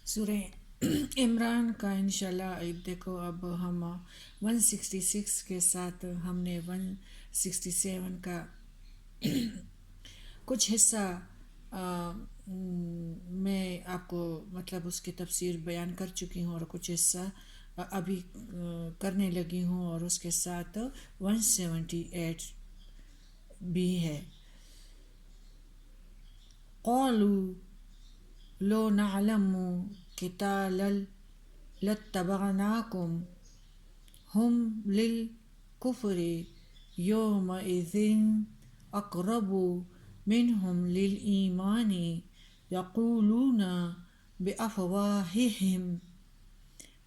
سورہ عمران کا انشاءاللہ دیکھو اب ہم 166 کے ساتھ ہم نے 167 کا کچھ حصہ میں آپ کو مطلب اس کی تفسیر بیان کر چکی ہوں اور کچھ حصہ ابھی کرنے لگی ہوں، اور اس کے ساتھ 178 بھی ہے۔ قالوا لو نعلم قتالا لاتبعناكم هم للكفر يومئذ أقرب منهم للإيمان يقولون بأفواههم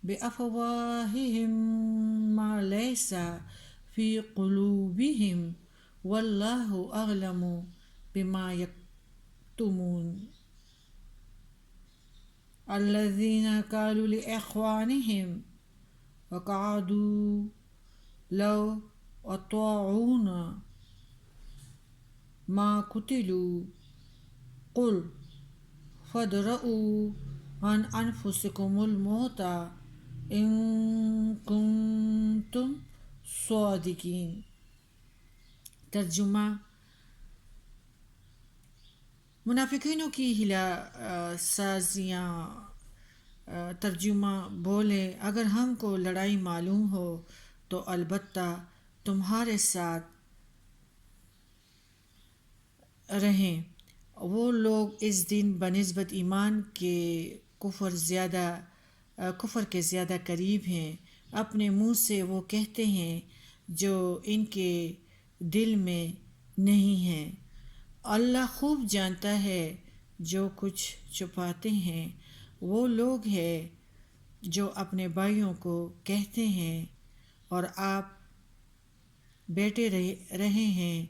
بأفواههم ما ليس في قلوبهم والله أعلم بما يكتمون الذين قالوا لإخوانهم وقعدوا لو أطاعونا ما قتلوا قل فادرءوا عن أنفسكم الموت إن كنتم صادقين۔ ترجمہ: منافقینوں کی ہلا سازیاں۔ ترجمہ: بولے اگر ہم کو لڑائی معلوم ہو تو البتہ تمہارے ساتھ رہیں۔ وہ لوگ اس دن بنسبت ایمان کے کفر کے زیادہ قریب ہیں۔ اپنے منہ سے وہ کہتے ہیں جو ان کے دل میں نہیں ہے۔ اللہ خوب جانتا ہے جو کچھ چھپاتے ہیں۔ وہ لوگ ہیں جو اپنے بھائیوں کو کہتے ہیں اور آپ بیٹھے رہے ہیں،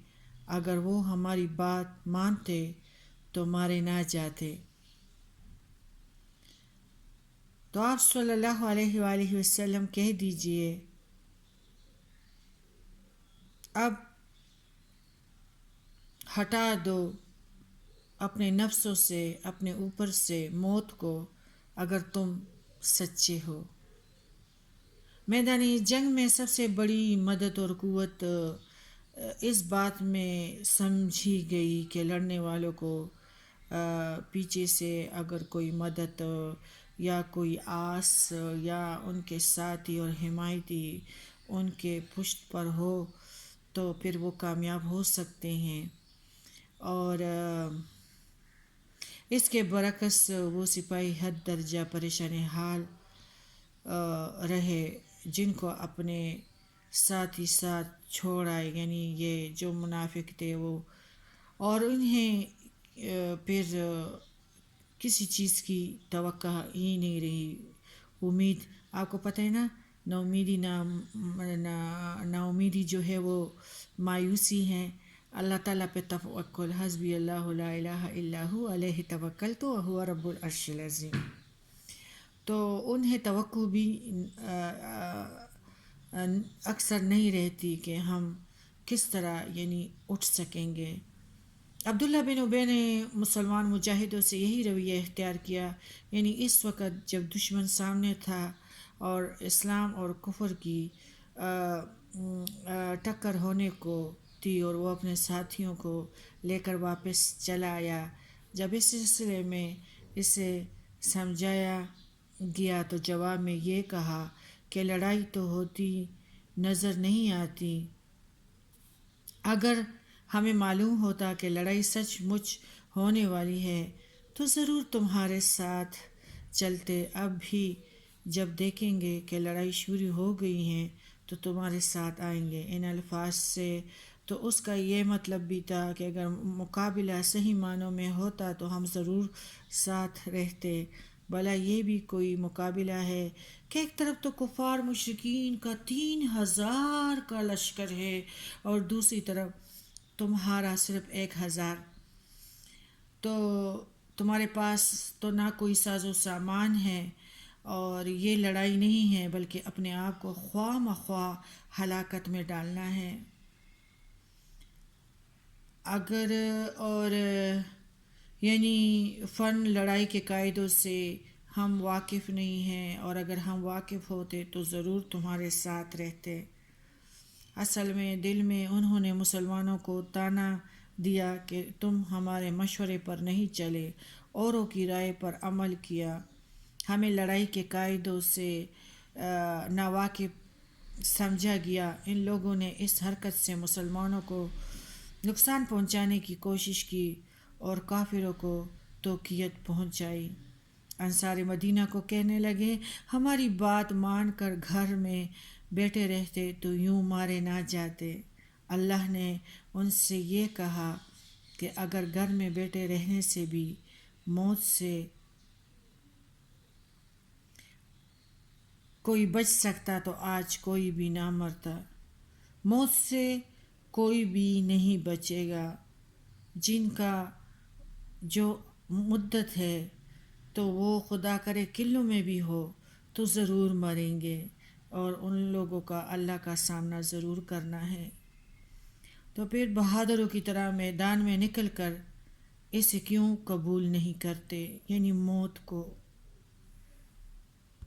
اگر وہ ہماری بات مانتے تو مارے نہ جاتے۔ تو آپ صلی اللہ علیہ وآلہ وسلم کہہ دیجئے اب ہٹا دو اپنے نفسوں سے، اپنے اوپر سے موت کو، اگر تم سچے ہو۔ میدان جنگ میں سب سے بڑی مدد اور قوت اس بات میں سمجھی گئی کہ لڑنے والوں کو پیچھے سے اگر کوئی مدد یا کوئی آس یا ان کے ساتھی اور حمایتی ان کے پشت پر ہو تو پھر وہ کامیاب ہو سکتے ہیں، اور اس کے برعکس وہ سپاہی حد درجہ پریشان حال رہے جن کو اپنے ساتھ چھوڑ آئے، یعنی یہ جو منافق تھے وہ، اور انہیں پھر کسی چیز کی توقع ہی نہیں رہی، امید۔ آپ کو پتہ ہے نا، نا امیدی جو ہے وہ مایوسی ہے۔ اللہ تعالیٰ پہ توکل، حسبی اللہ لا الہ الا ہو علیہ توکلت وہو رب العرش العظیم۔ تو انہیں توقع بھی اکثر نہیں رہتی کہ ہم کس طرح یعنی اٹھ سکیں گے۔ عبداللہ بن ابی نے مسلمان مجاہدوں سے یہی رویہ اختیار کیا، یعنی اس وقت جب دشمن سامنے تھا اور اسلام اور کفر کی ٹکر ہونے کو تھی اور وہ اپنے ساتھیوں کو لے کر واپس چلا آیا۔ جب اس سلسلے میں اسے سمجھایا گیا تو جواب میں یہ کہا کہ لڑائی تو ہوتی نظر نہیں آتی، اگر ہمیں معلوم ہوتا کہ لڑائی سچ مچ ہونے والی ہے تو ضرور تمہارے ساتھ چلتے۔ اب بھی جب دیکھیں گے کہ لڑائی شروع ہو گئی ہے تو تمہارے ساتھ آئیں گے۔ ان الفاظ سے تو اس کا یہ مطلب بھی تھا کہ اگر مقابلہ صحیح معنوں میں ہوتا تو ہم ضرور ساتھ رہتے۔ بھلا یہ بھی کوئی مقابلہ ہے کہ ایک طرف تو کفار مشرکین کا 3000 کا لشکر ہے اور دوسری طرف تمہارا صرف 1000، تو تمہارے پاس تو نہ کوئی ساز و سامان ہے، اور یہ لڑائی نہیں ہے بلکہ اپنے آپ کو خواہ مخواہ ہلاکت میں ڈالنا ہے۔ اگر اور یعنی فن لڑائی کے قاعدوں سے ہم واقف نہیں ہیں، اور اگر ہم واقف ہوتے تو ضرور تمہارے ساتھ رہتے۔ اصل میں دل میں انہوں نے مسلمانوں کو طعنہ دیا کہ تم ہمارے مشورے پر نہیں چلے، اوروں کی رائے پر عمل کیا، ہمیں لڑائی کے قاعدوں سے ناواقف سمجھا گیا۔ ان لوگوں نے اس حرکت سے مسلمانوں کو نقصان پہنچانے کی کوشش کی اور کافروں کو توقیت پہنچائی۔ انصار مدینہ کو کہنے لگے، ہماری بات مان کر گھر میں بیٹھے رہتے تو یوں مارے نہ جاتے۔ اللہ نے ان سے یہ کہا کہ اگر گھر میں بیٹھے رہنے سے بھی موت سے کوئی بچ سکتا تو آج کوئی بھی نہ مرتا۔ موت سے کوئی بھی نہیں بچے گا۔ جن کا جو مدت ہے تو وہ خدا کرے قلوں میں بھی ہو تو ضرور مریں گے، اور ان لوگوں کا اللہ کا سامنا ضرور کرنا ہے۔ تو پھر بہادروں کی طرح میدان میں نکل کر اسے کیوں قبول نہیں کرتے، یعنی موت کو۔